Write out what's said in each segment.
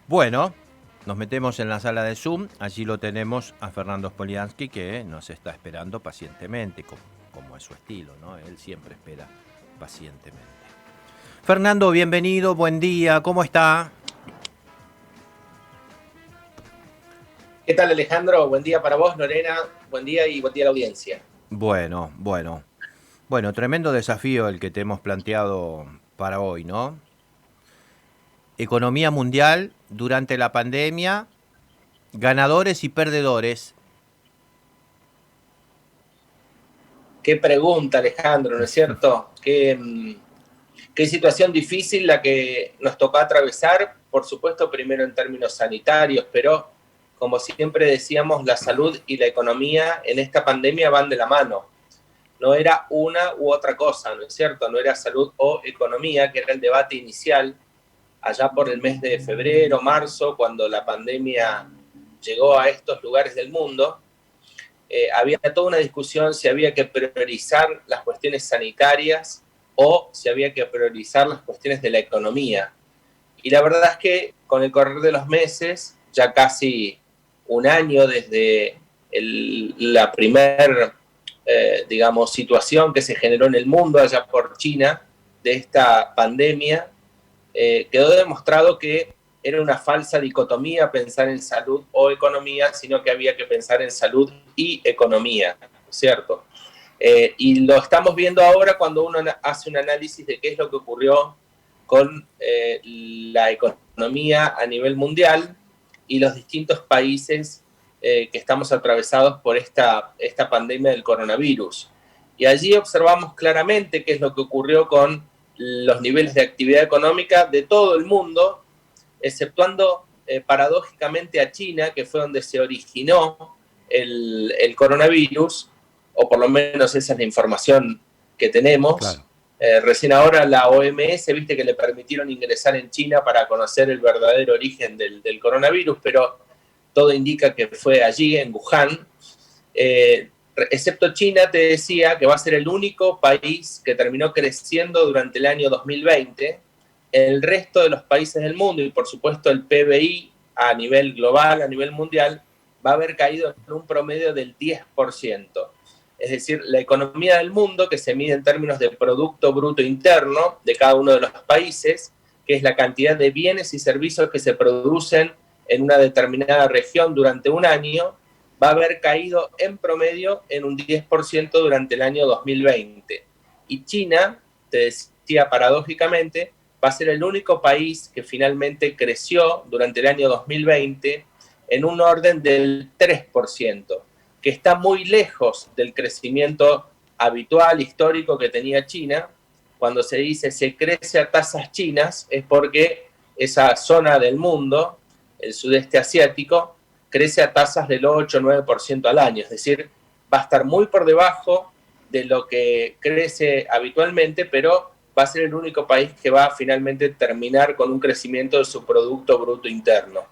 Bueno, nos metemos en la sala de Zoom. Allí lo tenemos a Fernando Spoliansky, que nos está esperando pacientemente, como es su estilo, ¿no? Él siempre espera pacientemente. Fernando, bienvenido, buen día, ¿cómo está? ¿Qué tal, Alejandro? Buen día para vos, Lorena. Buen día y buen día a la audiencia. Bueno, tremendo desafío el que te hemos planteado para hoy, ¿no? Economía mundial durante la pandemia, ganadores y perdedores. Qué pregunta, Alejandro, ¿no es cierto? Qué situación difícil la que nos tocó atravesar, por supuesto, primero en términos sanitarios, pero como siempre decíamos, la salud y la economía en esta pandemia van de la mano. No era una u otra cosa, ¿no es cierto? No era salud o economía, que era el debate inicial allá por el mes de febrero, marzo, cuando la pandemia llegó a estos lugares del mundo. Había toda una discusión si había que priorizar las cuestiones sanitarias o si había que priorizar las cuestiones de la economía. Y la verdad es que con el correr de los meses, ya casi un año desde la primera, digamos, situación que se generó en el mundo allá por China de esta pandemia, quedó demostrado que era una falsa dicotomía pensar en salud o economía, sino que había que pensar en salud y economía, ¿cierto? Y lo estamos viendo ahora cuando uno hace un análisis de qué es lo que ocurrió con la economía a nivel mundial y los distintos países que estamos atravesados por esta pandemia del coronavirus. Y allí observamos claramente qué es lo que ocurrió con los niveles de actividad económica de todo el mundo, exceptuando paradójicamente a China, que fue donde se originó el coronavirus, o por lo menos esa es la información que tenemos. Claro. Recién ahora la OMS, viste que le permitieron ingresar en China para conocer el verdadero origen del coronavirus, pero todo indica que fue allí, en Wuhan. Excepto China, te decía que va a ser el único país que terminó creciendo durante el año 2020. El resto de los países del mundo y por supuesto el PBI a nivel global, a nivel mundial, va a haber caído en un promedio del 10%. Es decir, la economía del mundo, que se mide en términos de Producto Bruto Interno de cada uno de los países, que es la cantidad de bienes y servicios que se producen en una determinada región durante un año, va a haber caído en promedio en un 10% durante el año 2020. Y China, te decía paradójicamente, va a ser el único país que finalmente creció durante el año 2020 en un orden del 3%, que está muy lejos del crecimiento habitual, histórico que tenía China. Cuando se dice se crece a tasas chinas es porque esa zona del mundo, el sudeste asiático, crece a tasas del 8-9% al año, es decir, va a estar muy por debajo de lo que crece habitualmente, pero va a ser el único país que va a finalmente terminar con un crecimiento de su Producto Bruto Interno.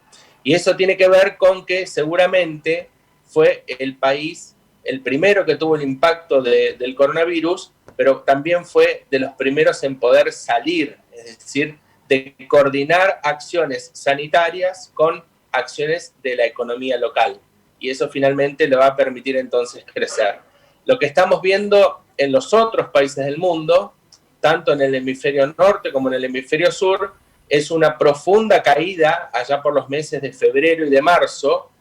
Y eso tiene que ver con que seguramente fue el país el primero que tuvo el impacto del coronavirus, pero también fue de los primeros en poder salir, es decir, de coordinar acciones sanitarias con acciones de la economía local. Y eso finalmente le va a permitir entonces crecer. Lo que estamos viendo en los otros países del mundo, tanto en el hemisferio norte como en el hemisferio sur, es una profunda caída allá por los meses de febrero y de marzo,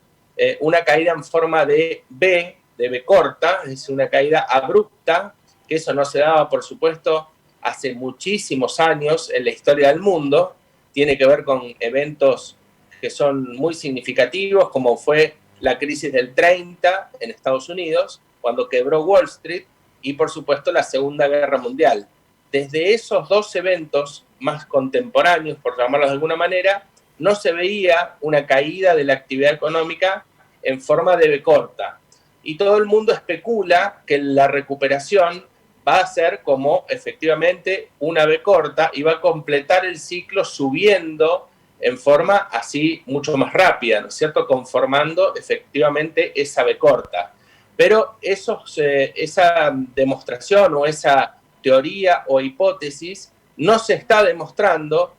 una caída en forma de B corta, es decir, una caída abrupta, que eso no se daba, por supuesto, hace muchísimos años en la historia del mundo. Tiene que ver con eventos que son muy significativos, como fue la crisis del 30 en Estados Unidos, cuando quebró Wall Street, y por supuesto la Segunda Guerra Mundial. Desde esos dos eventos más contemporáneos, por llamarlos de alguna manera, no se veía una caída de la actividad económica en forma de V corta. Y todo el mundo especula que la recuperación va a ser como efectivamente una V corta y va a completar el ciclo subiendo en forma así mucho más rápida, ¿no es cierto? Conformando efectivamente esa V corta. Pero esa demostración o esa teoría o hipótesis no se está demostrando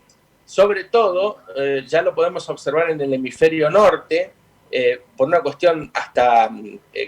sobre todo, ya lo podemos observar en el hemisferio norte, por una cuestión hasta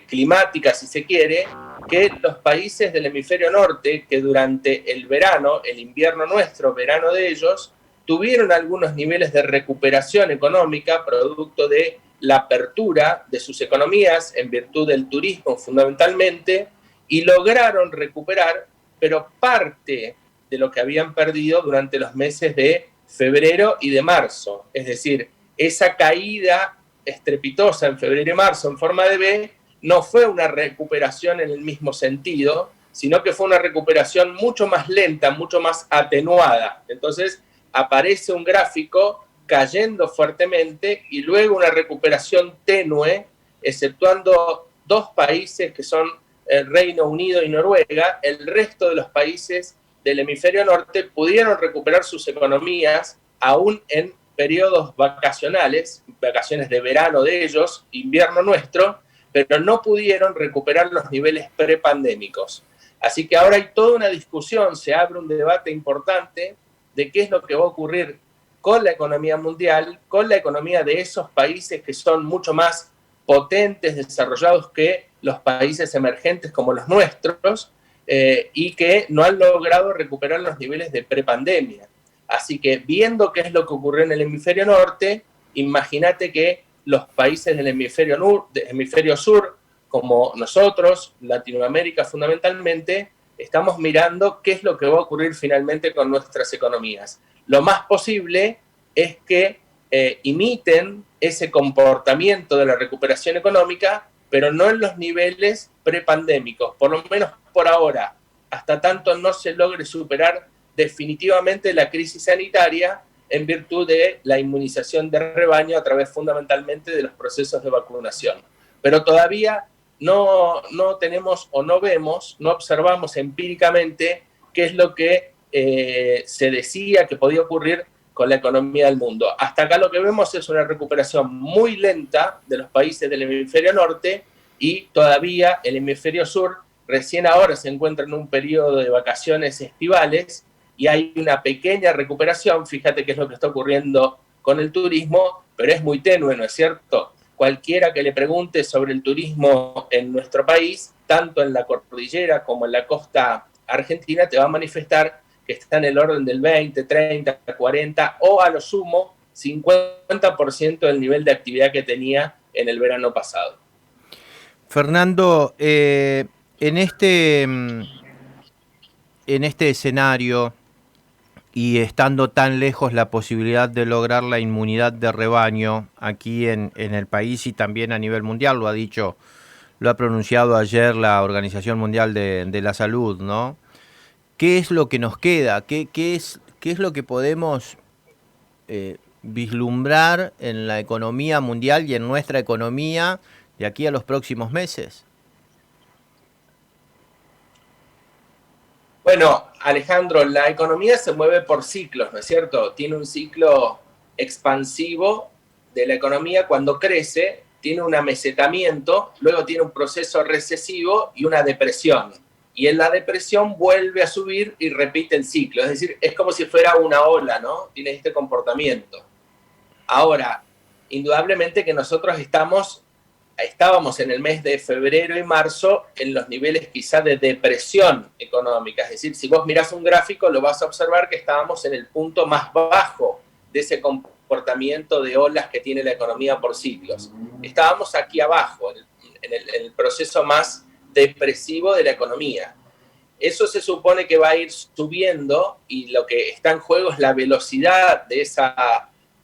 climática, si se quiere, que los países del hemisferio norte, que durante el verano, el invierno nuestro, verano de ellos, tuvieron algunos niveles de recuperación económica producto de la apertura de sus economías en virtud del turismo fundamentalmente, y lograron recuperar, pero parte de lo que habían perdido durante los meses de febrero y de marzo. Es decir, esa caída estrepitosa en febrero y marzo en forma de V no fue una recuperación en el mismo sentido, sino que fue una recuperación mucho más lenta, mucho más atenuada. Entonces aparece un gráfico cayendo fuertemente y luego una recuperación tenue, exceptuando dos países que son el Reino Unido y Noruega. El resto de los países del hemisferio norte pudieron recuperar sus economías aún en periodos vacacionales, vacaciones de verano de ellos, invierno nuestro, pero no pudieron recuperar los niveles prepandémicos. Así que ahora hay toda una discusión, se abre un debate importante de qué es lo que va a ocurrir con la economía mundial, con la economía de esos países que son mucho más potentes, desarrollados que los países emergentes como los nuestros, y que no han logrado recuperar los niveles de prepandemia. Así que viendo qué es lo que ocurrió en el hemisferio norte, imagínate que los países del hemisferio sur, como nosotros, Latinoamérica fundamentalmente, estamos mirando qué es lo que va a ocurrir finalmente con nuestras economías. Lo más posible es que imiten ese comportamiento de la recuperación económica, pero no en los niveles prepandémicos, por lo menos por ahora, hasta tanto no se logre superar definitivamente la crisis sanitaria en virtud de la inmunización de rebaño a través fundamentalmente de los procesos de vacunación. Pero todavía no tenemos o no vemos, no observamos empíricamente qué es lo que se decía que podía ocurrir con la economía del mundo. Hasta acá lo que vemos es una recuperación muy lenta de los países del hemisferio norte, y todavía el hemisferio sur recién ahora se encuentra en un periodo de vacaciones estivales y hay una pequeña recuperación. Fíjate qué es lo que está ocurriendo con el turismo, pero es muy tenue, ¿no es cierto? Cualquiera que le pregunte sobre el turismo en nuestro país, tanto en la cordillera como en la costa argentina, te va a manifestar que está en el orden del 20, 30, 40 o a lo sumo 50% del nivel de actividad que tenía en el verano pasado. Fernando, en este escenario y estando tan lejos la posibilidad de lograr la inmunidad de rebaño aquí en el país y también a nivel mundial, lo ha pronunciado ayer la Organización Mundial de la Salud, ¿no? ¿Qué es lo que nos queda? ¿Qué es lo que podemos vislumbrar en la economía mundial y en nuestra economía de aquí a los próximos meses? Bueno, Alejandro, la economía se mueve por ciclos, ¿no es cierto? Tiene un ciclo expansivo de la economía cuando crece, tiene un amesetamiento, luego tiene un proceso recesivo y una depresión. Y en la depresión vuelve a subir y repite el ciclo. Es decir, es como si fuera una ola, ¿no? Tiene este comportamiento. Ahora, indudablemente que nosotros estábamos en el mes de febrero y marzo en los niveles quizá de depresión económica. Es decir, si vos mirás un gráfico, lo vas a observar que estábamos en el punto más bajo de ese comportamiento de olas que tiene la economía por ciclos. Estábamos aquí abajo, en el proceso más depresivo de la economía. Eso se supone que va a ir subiendo, y lo que está en juego es la velocidad de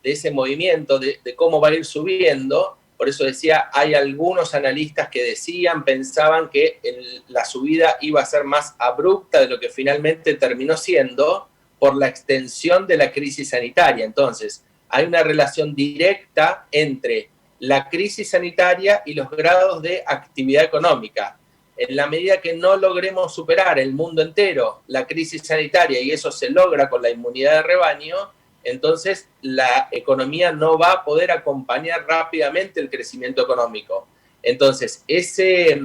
ese movimiento, de cómo va a ir subiendo. Por eso decía, hay algunos analistas que pensaban que la subida iba a ser más abrupta de lo que finalmente terminó siendo por la extensión de la crisis sanitaria. Entonces, hay una relación directa entre la crisis sanitaria y los grados de actividad económica. En la medida que no logremos superar el mundo entero la crisis sanitaria, y eso se logra con la inmunidad de rebaño, entonces la economía no va a poder acompañar rápidamente el crecimiento económico. Entonces, ese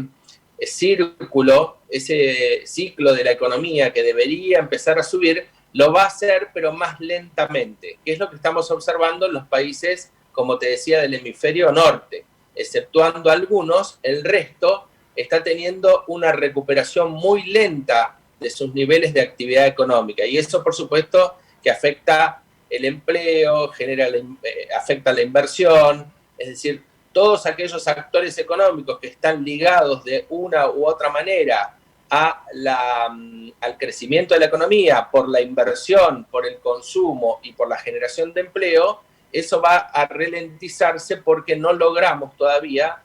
círculo, ese ciclo de la economía que debería empezar a subir, lo va a hacer, pero más lentamente, que es lo que estamos observando en los países, como te decía, del hemisferio norte. Exceptuando algunos, el resto está teniendo una recuperación muy lenta de sus niveles de actividad económica. Y eso, por supuesto, que afecta el empleo, afecta la inversión, es decir, todos aquellos actores económicos que están ligados de una u otra manera al crecimiento de la economía por la inversión, por el consumo y por la generación de empleo, eso va a ralentizarse porque no logramos todavía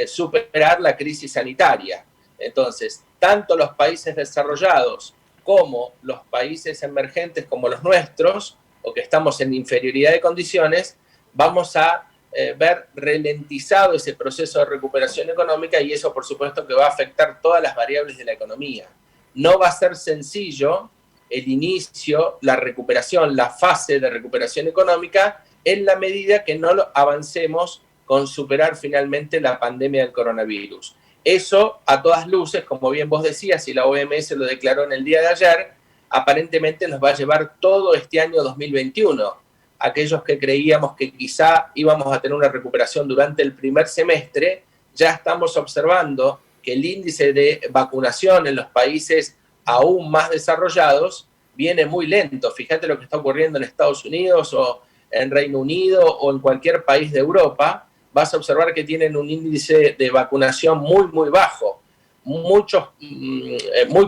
superar la crisis sanitaria. Entonces, tanto los países desarrollados como los países emergentes como los nuestros, o que estamos en inferioridad de condiciones, vamos a ver ralentizado ese proceso de recuperación económica, y eso por supuesto que va a afectar todas las variables de la economía. No va a ser sencillo el inicio, la recuperación, la fase de recuperación económica, en la medida que no avancemos con superar finalmente la pandemia del coronavirus. Eso, a todas luces, como bien vos decías, y la OMS lo declaró en el día de ayer, aparentemente nos va a llevar todo este año 2021. Aquellos que creíamos que quizá íbamos a tener una recuperación durante el primer semestre, ya estamos observando que el índice de vacunación en los países aún más desarrollados viene muy lento. Fíjate lo que está ocurriendo en Estados Unidos o en Reino Unido o en cualquier país de Europa. Vas a observar que tienen un índice de vacunación muy, muy bajo. Muy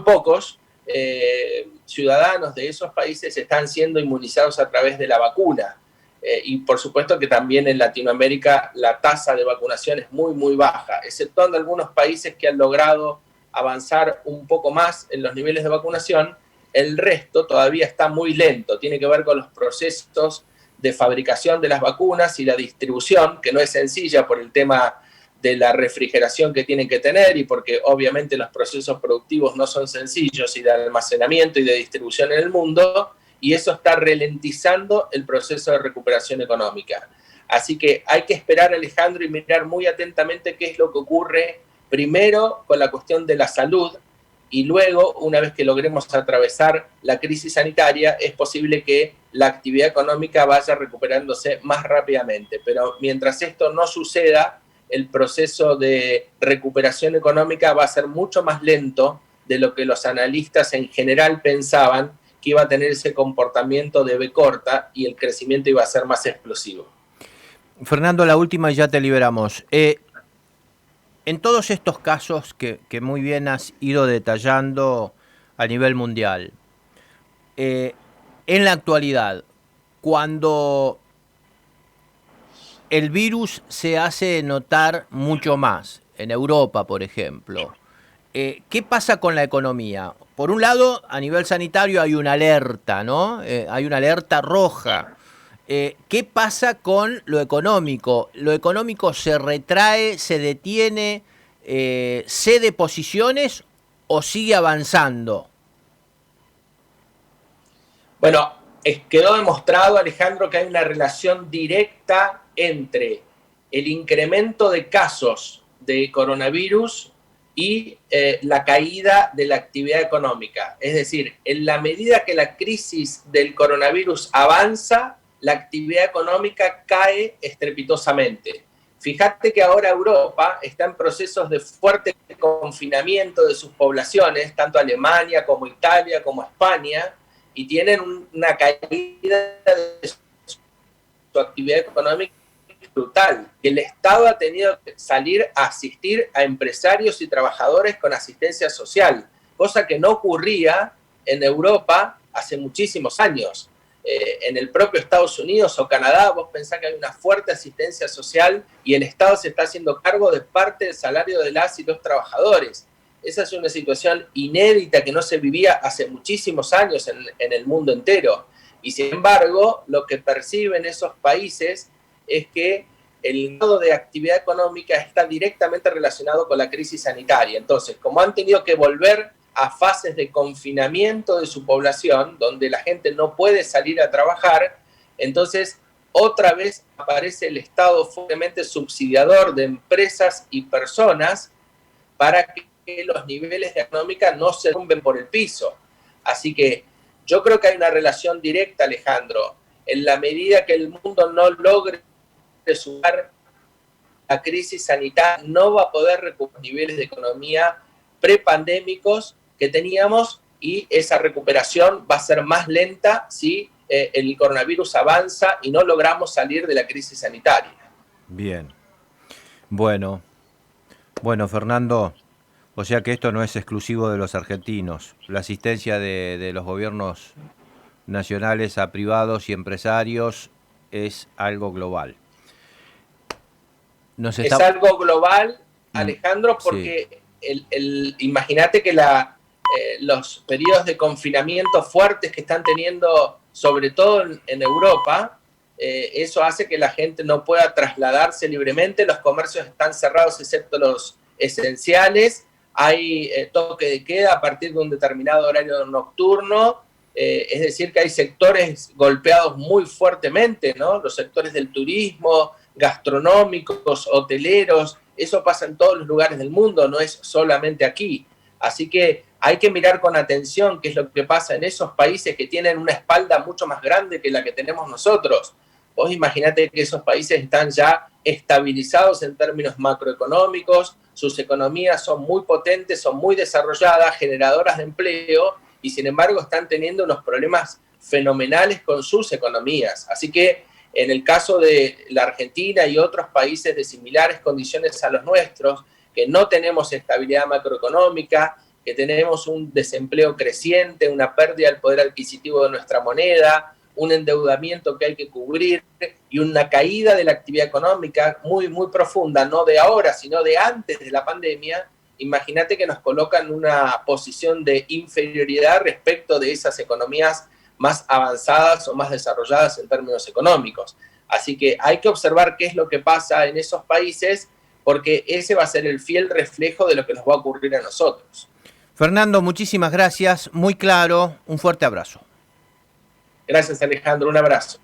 pocos ciudadanos de esos países están siendo inmunizados a través de la vacuna. Y por supuesto que también en Latinoamérica la tasa de vacunación es muy, muy baja, exceptuando algunos países que han logrado avanzar un poco más en los niveles de vacunación. El resto todavía está muy lento, tiene que ver con los procesos de fabricación de las vacunas y la distribución, que no es sencilla por el tema de la refrigeración que tienen que tener y porque obviamente los procesos productivos no son sencillos, y de almacenamiento y de distribución en el mundo, y eso está ralentizando el proceso de recuperación económica. Así que hay que esperar, Alejandro, y mirar muy atentamente qué es lo que ocurre primero con la cuestión de la salud, y luego, una vez que logremos atravesar la crisis sanitaria, es posible que la actividad económica vaya recuperándose más rápidamente. Pero mientras esto no suceda, el proceso de recuperación económica va a ser mucho más lento de lo que los analistas en general pensaban que iba a tener ese comportamiento de V corta, y el crecimiento iba a ser más explosivo. Fernando, la última y ya te liberamos. En todos estos casos que muy bien has ido detallando a nivel mundial, en la actualidad, cuando el virus se hace notar mucho más, en Europa, por ejemplo, ¿qué pasa con la economía? Por un lado, a nivel sanitario hay una alerta, ¿no? Hay una alerta roja. ¿Qué pasa con lo económico? ¿Lo económico se retrae, se detiene, cede posiciones o sigue avanzando? Bueno, quedó demostrado, Alejandro, que hay una relación directa entre el incremento de casos de coronavirus y la caída de la actividad económica. Es decir, en la medida que la crisis del coronavirus avanza, la actividad económica cae estrepitosamente. Fíjate que ahora Europa está en procesos de fuerte confinamiento de sus poblaciones, tanto Alemania como Italia como España, y tienen una caída de su actividad económica brutal. El Estado ha tenido que salir a asistir a empresarios y trabajadores con asistencia social, cosa que no ocurría en Europa hace muchísimos años. En el propio Estados Unidos o Canadá, vos pensás que hay una fuerte asistencia social y el Estado se está haciendo cargo de parte del salario de las y los trabajadores. Esa es una situación inédita que no se vivía hace muchísimos años en el mundo entero. Y sin embargo, lo que perciben esos países es que el grado de actividad económica está directamente relacionado con la crisis sanitaria. Entonces, como han tenido que volver a fases de confinamiento de su población, donde la gente no puede salir a trabajar, entonces otra vez aparece el Estado fuertemente subsidiador de empresas y personas para que los niveles de económica no se tumben por el piso. Así que Yo creo que hay una relación directa, Alejandro. En la medida que el mundo no logre superar la crisis sanitaria, no va a poder recuperar niveles de economía prepandémicos que teníamos, y esa recuperación va a ser más lenta si el coronavirus avanza y no logramos salir de la crisis sanitaria. Bien. Bueno, Fernando, o sea que esto no es exclusivo de los argentinos. La asistencia de los gobiernos nacionales a privados y empresarios es algo global. Es algo global, Alejandro, Sí. porque imagínate que los periodos de confinamiento fuertes que están teniendo, sobre todo en Europa, eso hace que la gente no pueda trasladarse libremente, los comercios están cerrados excepto los esenciales, hay toque de queda a partir de un determinado horario nocturno, es decir, que hay sectores golpeados muy fuertemente, ¿no? Los sectores del turismo, gastronómicos, hoteleros, eso pasa en todos los lugares del mundo, no es solamente aquí. Así que hay que mirar con atención qué es lo que pasa en esos países que tienen una espalda mucho más grande que la que tenemos nosotros. Vos imaginate que esos países están ya estabilizados en términos macroeconómicos, sus economías son muy potentes, son muy desarrolladas, generadoras de empleo, y sin embargo están teniendo unos problemas fenomenales con sus economías. Así que en el caso de la Argentina y otros países de similares condiciones a los nuestros, que no tenemos estabilidad macroeconómica, que tenemos un desempleo creciente, una pérdida del poder adquisitivo de nuestra moneda, un endeudamiento que hay que cubrir y una caída de la actividad económica muy, muy profunda, no de ahora, sino de antes de la pandemia. Imagínate que nos colocan en una posición de inferioridad respecto de esas economías más avanzadas o más desarrolladas en términos económicos. Así que hay que observar qué es lo que pasa en esos países, porque ese va a ser el fiel reflejo de lo que nos va a ocurrir a nosotros. Fernando, muchísimas gracias, muy claro, un fuerte abrazo. Gracias, Alejandro, un abrazo.